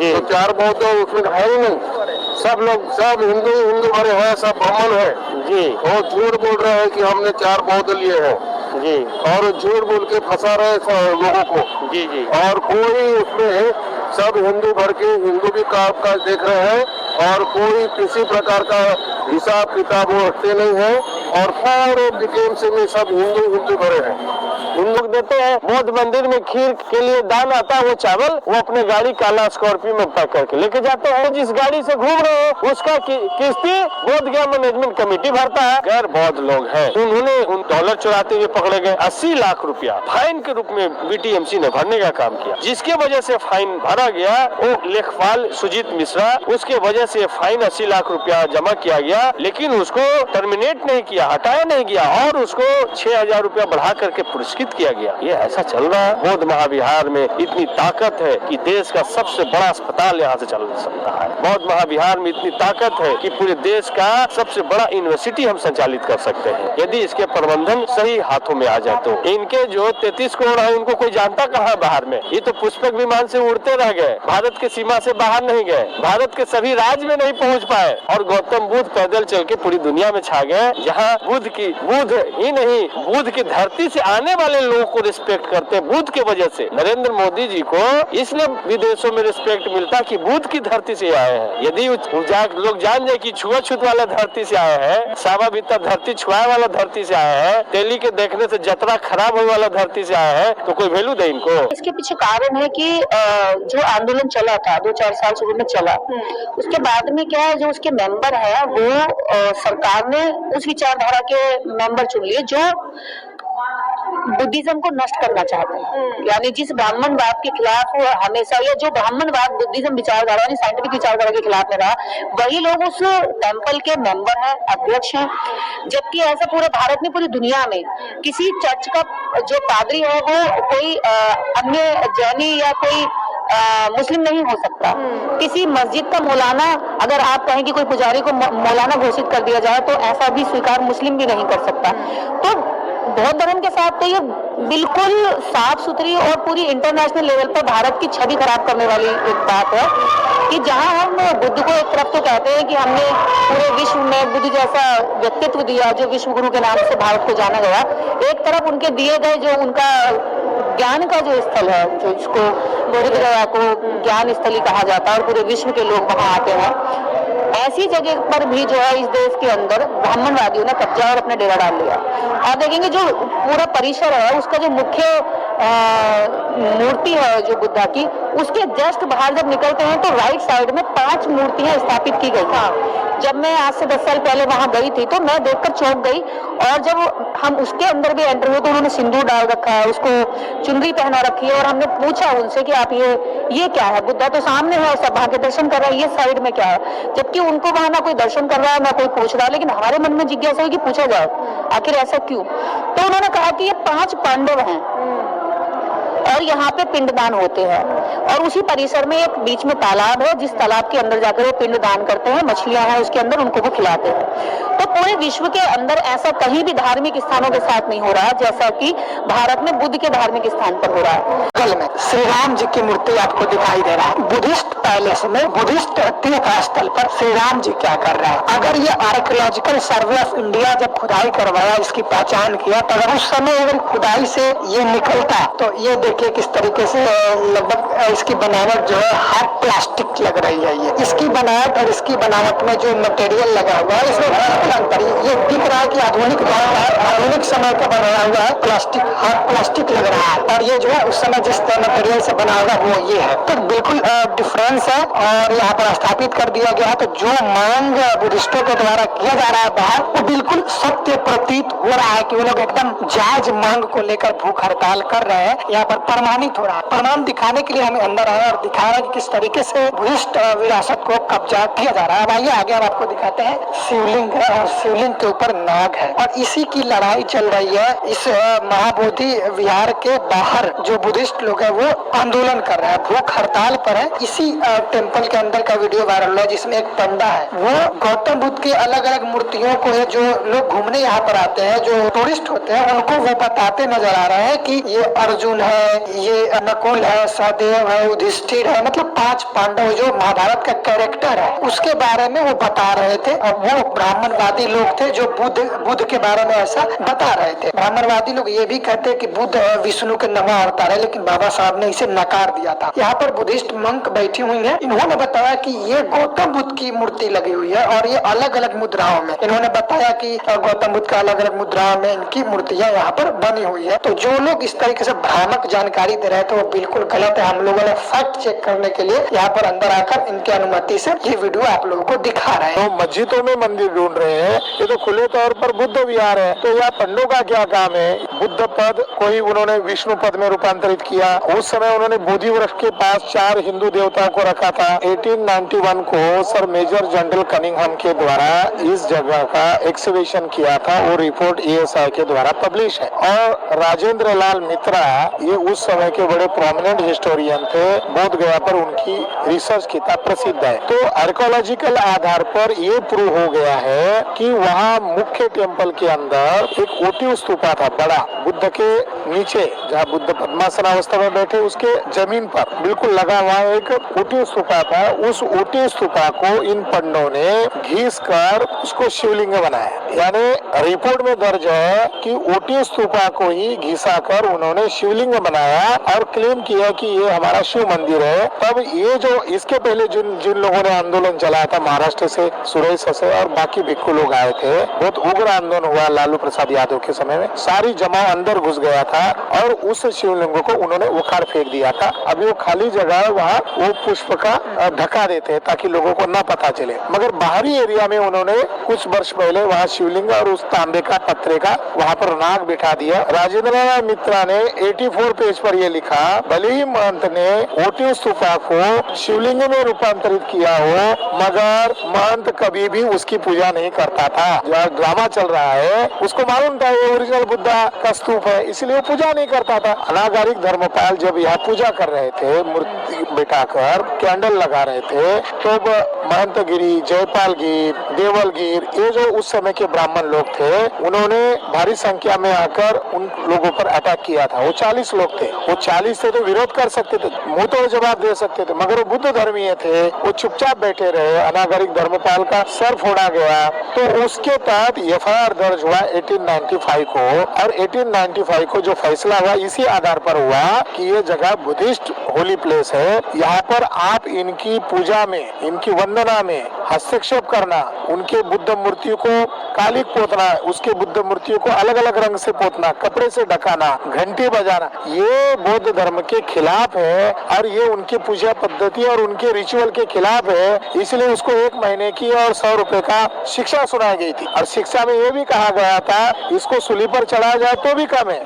तो 4 बौद्ध उसमें है ही नहीं, सब लोग सब हिंदू हिंदू भरे हैं, सब ब्राह्मण है जी। वो झूठ बोल रहे हैं कि हमने 4 बौद्ध लिए हैं जी, और झूठ बोल के फंसा रहे लोगों को जी जी। और कोई उसमें सब हिंदू भर के हिंदू भी काम काज देख रहे हैं, और कोई किसी प्रकार का हिसाब किताब वो रखते नहीं है, और पूरे डिटेल से में सब हिंदू हिंदू भरे हैं। हिंदू देते हैं बौद्ध मंदिर में खीर के लिए दान आता है, वो चावल वो अपने गाड़ी काला स्कॉर्पियो में पैक करके लेके जाते हैं। जिस गाड़ी से घूम रहे हैं उसका किस्ती बोध गया मैनेजमेंट कमेटी भरता है। गैर बौद्ध लोग हैं, उन्होंने उन डॉलर चुराते हुए पकड़े गए। 80 लाख रुपया फाइन के रूप में बीटीएमसी ने भरने का काम किया, जिसके वजह से फाइन भरा गया। वो लेखपाल सुजीत मिश्रा, उसके वजह से फाइन 80 लाख रुपया जमा किया गया, लेकिन उसको टर्मिनेट नहीं किया, हटाया नहीं गया, और उसको 6,000 रुपया बढ़ा करके पुरस्कृत किया गया। ये ऐसा चल रहा है। बौद्ध महाविहार में इतनी ताकत है कि देश का सबसे बड़ा अस्पताल यहाँ से चल सकता है। बौद्ध महाविहार में इतनी ताकत है कि पूरे देश का सबसे बड़ा यूनिवर्सिटी हम संचालित कर सकते हैं, यदि इसके प्रबंधन सही हाथों में आ जाए तो। इनके जो 33 करोड़ है, उनको कोई जानता कहाँ बाहर में। ये तो पुष्पक विमान से उड़ते रह गए, भारत के सीमा से बाहर नहीं गए, भारत के सभी राज्य में नहीं पहुँच पाए, और गौतम बुद्ध पैदल चल के पूरी दुनिया में छा गए, जहाँ बुद्ध ही नहीं, बुद्ध की धरती से आने वाले लोगों को रिस्पेक्ट करते हैं। बुद्ध के वजह से नरेंद्र मोदी जी को इसलिए विदेशों में रिस्पेक्ट मिलता कि बुद्ध की धरती से आए हैं। यदि लोग जान जाए कि छुआछूत वाला धरती से आए हैं, सावा भीतर धरती छुआए वाला धरती से आए हैं, तेली के देखने से जतरा खराब होने वाला धरती से आए हैं, तो कोई वैल्यू दे इनको। इसके पीछे कारण है कि जो आंदोलन चला था 2-4 साल शुरू में चला, उसके बाद में क्या है, जो उसके मेंबर है वो सरकार ने उस विचारधारा के मेंबर चुन लिए जो बुद्धिज्म को नष्ट करना चाहते हैं। यानी जिस ब्राह्मणवाद के खिलाफ वो हमेशा, या जो ब्राह्मणवाद बुद्धिज्म विचारधारा यानी साइंटिफिक विचारधारा के खिलाफ में रहा, वही लोग उस टेंपल के मेंबर हैं, अध्यक्ष हैं। जबकि ऐसा पूरे भारत में, पूरी दुनिया में किसी चर्च का जो पादरी है वो कोई अन्य जैनी या कोई मुस्लिम नहीं हो सकता। किसी मस्जिद का मौलाना, अगर आप कहें कि कोई पुजारी को मौलाना घोषित कर दिया जाए, तो ऐसा भी स्वीकार मुस्लिम भी नहीं कर सकता। तो बौद्ध धर्म के साथ तो ये बिल्कुल साफ सुथरी और पूरी इंटरनेशनल लेवल पर भारत की छवि खराब करने वाली एक बात है कि जहां हम बुद्ध को एक तरफ तो कहते हैं कि हमने पूरे विश्व में बुद्ध जैसा व्यक्तित्व दिया जो विश्व गुरु के नाम से भारत को जाना गया, एक तरफ उनके दिए गए जो उनका ज्ञान का जो स्थल है, जो इसको बुद्ध गया को ज्ञान स्थली कहा जाता है और पूरे विश्व के लोग वहां आते हैं, ऐसी जगह पर भी जो है इस देश के अंदर ब्राह्मणवादियों ने कब्जा और अपने डेरा डाल लिया। आप देखेंगे जो पूरा परिसर है उसका जो मुख्य मूर्ति है जो बुद्धा की, उसके जस्ट बाहर जब निकलते हैं तो राइट साइड में 5 मूर्तियां स्थापित की गई हैं। जब मैं आज से 10 साल पहले वहां गई थी तो मैं देखकर चौंक गई, और जब हम उसके अंदर भी एंटर हुए तो उन्होंने सिंदूर डाल रखा है, उसको चुनरी पहना रखी है, और हमने पूछा उनसे कि आप ये क्या है, बुद्धा तो सामने है, सब भाग्य दर्शन कर रहा है, ये साइड में क्या है, जबकि उनको वहां ना कोई दर्शन कर रहा है ना कोई पूछ रहा है। लेकिन हमारे मन में जिज्ञासा है कि पूछा जाए आखिर ऐसा क्यों। तो उन्होंने कहा कि ये 5 पांडव हैं और यहाँ पे पिंडदान होते हैं, और उसी परिसर में एक बीच में तालाब है, जिस तालाब के अंदर जाकर वो पिंडदान करते हैं, मछलियां हैं उसके अंदर, उनको वो खिलाते हैं। तो पूरे विश्व के अंदर ऐसा कहीं भी धार्मिक स्थानों के साथ नहीं हो रहा जैसा कि भारत में बुद्ध के धार्मिक स्थान पर हो रहा है। कल में श्री राम जी की मूर्ति आपको दिखाई दे रहा है, बुद्धिस्ट पैलेस में, बुद्धिस्ट तीर्थ स्थल पर श्री राम जी क्या कर रहे हैं। अगर ये आर्कियोलॉजिकल सर्वे ऑफ इंडिया जब खुदाई करवाया, इसकी पहचान किया, तो अगर उस समय अगर खुदाई से ये निकलता तो ये देखिए किस तरीके से लगभग इसकी बनावट जो है हार्ड प्लास्टिक लग रही है। ये इसकी बनावट और इसकी बनावट में जो मटेरियल लगा हुआ है इसमें बिल्कुल अंतर। ये दिख रहा है कि आधुनिक समय का बनाया हुआ है, प्लास्टिक, हार्ड प्लास्टिक लग रहा है, और ये जो है उस समय जिस मटेरियल से बना हुआ वो ये है, तो बिल्कुल डिफरेंस है। और यहाँ पर स्थापित कर दिया गया है, तो जो मांग बुद्धिस्टों के द्वारा किया जा रहा है बाहर, वो बिल्कुल सत्य प्रतीत हो रहा है कि वो लोग एकदम जायज मांग को लेकर भूख हड़ताल कर रहे हैं। यहाँ पर प्रमाणित हो रहा है। प्रमाण दिखाने के लिए हमें अंदर आया और दिखा रहा है कि किस तरीके से बुद्धिस्ट विरासत को कब्जा किया जा रहा है। अब आइए आगे हम आपको दिखाते हैं। शिवलिंग है और शिवलिंग के ऊपर नाग है, और इसी की लड़ाई चल रही है। इस महाबोधि विहार के बाहर जो बुद्धिस्ट लोग हैं वो आंदोलन कर रहे हैं, भूख हड़ताल पर है। इसी टेम्पल के अंदर का वीडियो वायरल है जिसमें एक पंडा है, वो गौतम बुद्ध की अलग अलग मूर्तियों को है, जो लोग घूमने यहाँ पर आते हैं, जो टूरिस्ट होते हैं, उनको वो बताते नजर आ रहे हैं कि ये अर्जुन है, ये नकुल है, सहदेव है, युधिष्ठिर है, मतलब 5 पांडव जो महाभारत का कैरेक्टर है उसके बारे में वो बता रहे थे। और वो ब्राह्मणवादी लोग थे जो बुद्ध के बारे में ऐसा बता रहे थे। ब्राह्मणवादी लोग ये भी कहते हैं कि बुद्ध विष्णु के नवा अवतार है, लेकिन बाबा साहब ने इसे नकार दिया था। यहाँ पर बुद्धिस्ट मंक बैठी हुई है, इन्होंने बताया कि ये गौतम बुद्ध की मूर्ति लगी हुई है और ये अलग अलग मुद्राओं में, इन्होंने बताया कि गौतम बुद्ध का अलग अलग मुद्राओं में इनकी मूर्तियां यहाँ पर बनी हुई है। तो जो लोग इस तरीके से भ्रामक जानकारी दे रहे हैं तो वो बिल्कुल गलत है। हम लोगों ने फैक्ट चेक करने के लिए यहाँ पर अंदर आकर इनकी अनुमति से ये वीडियो आप लोगों को दिखा रहे हैं। तो मस्जिदों में मंदिर ढूंढ रहे हैं, ये तो खुले तौर पर बुद्ध विहार है, तो यहाँ पंडों का क्या काम है? बुद्ध पद को ही उन्होंने विष्णु पद में रूपांतरित किया। उस समय उन्होंने बोधि वृक्ष के पास 4 हिंदू देवताओं को रखा था। 1891 को सर मेजर जनरल कनिंघम के द्वारा इस जगह का एक्सकवेशन किया था, वो रिपोर्ट ESI के द्वारा पब्लिश है। और राजेंद्र लाल मित्रा ये उस समय के बड़े प्रोमिनेंट हिस्टोरियन थे, बोध गया पर उनकी रिसर्च किताब प्रसिद्ध है। तो आर्कोलॉजिकल आधार पर ये प्रूव हो गया है कि वहाँ मुख्य टेम्पल के अंदर एक ओटिव स्तूपा था बड़ा, बुद्ध के नीचे जहाँ बुद्ध पद्मासन अवस्था में बैठे उसके जमीन पर बिल्कुल लगा हुआ एक ओटिव स्तूपा था। उस ओटिव स्तूपा को इन पंडों ने घिस कर उसको शिवलिंग बनाया। यानी रिपोर्ट में दर्ज है कि ओटिव स्तूपा को ही घिसा कर उन्होंने शिवलिंग बनाया और क्लेम किया कि ये हमारा शिव मंदिर है। तब ये जो इसके पहले जिन लोगों ने आंदोलन चलाया था, महाराष्ट्र से सुरेश से और बाकी भिक्खु लोग आए थे, बहुत उग्र आंदोलन हुआ लालू प्रसाद यादव के समय में, सारी जमाव अंदर घुस गया था और उस शिवलिंग को उन्होंने उखाड़ फेंक दिया था। अभी वो खाली जगह वहाँ वो पुष्प का ढका देते हैं ताकि लोगों को न पता चले, मगर बाहरी एरिया में उन्होंने कुछ वर्ष पहले वहाँ शिवलिंग और उस तांबे का पत्रे का वहाँ पर नाग बिठा दिया। राजेंद्र लाल मित्रा ने 84 पेज पर यह लिखा, भले ही महंत ने ओटिव स्तूपा को शिवलिंग में रूपांतरित किया हो, मगर महंत कभी भी उसकी पूजा नहीं करता था। जो ड्रामा चल रहा है उसको मालूम था ये ओरिजिनल बुद्धा का स्तूप है, इसलिए वो पूजा नहीं करता था। अनागारिक धर्मपाल जब यहाँ पूजा कर रहे थे, मूर्ति बिठाकर कैंडल लगा रहे थे, तो महंत गिरी, जयपाल गिर, देवल गिर, ये जो उस समय के ब्राह्मण लोग थे, उन्होंने भारी संख्या में आकर उन लोगों पर अटैक किया था। वो 40 लोग थे, वो 40 थे तो विरोध कर सकते थे, मुंह तोड़ जवाब दे सकते थे, मगर वो बुद्ध धर्मीय थे, वो चुपचाप बैठे रहे। अनागारिक धर्मपाल का सर फोड़ा गया, तो उसके तहत FIR दर्ज हुआ 1895 को, और 1895 को जो फैसला हुआ इसी आधार पर हुआ कि ये जगह बुद्धिस्ट होली प्लेस है, यहाँ पर आप इनकी पूजा में, इनकी वंदना में हस्तक्षेप करना, उनके बुद्ध मूर्तियों को कालिक पोतना, उसके बुद्ध मूर्तियों को अलग अलग रंग से पोतना, कपड़े से ढकाना, घंटी बजाना, ये बौद्ध धर्म के खिलाफ है और ये उनकी पूजा पद्धति और उनके रिचुअल के खिलाफ है। इसलिए उसको 1 महीने की और 100 रुपए का शिक्षा सुनाई गई थी, और शिक्षा में ये भी कहा गया था इसको सूली पर चढ़ाया जाए तो भी कम है।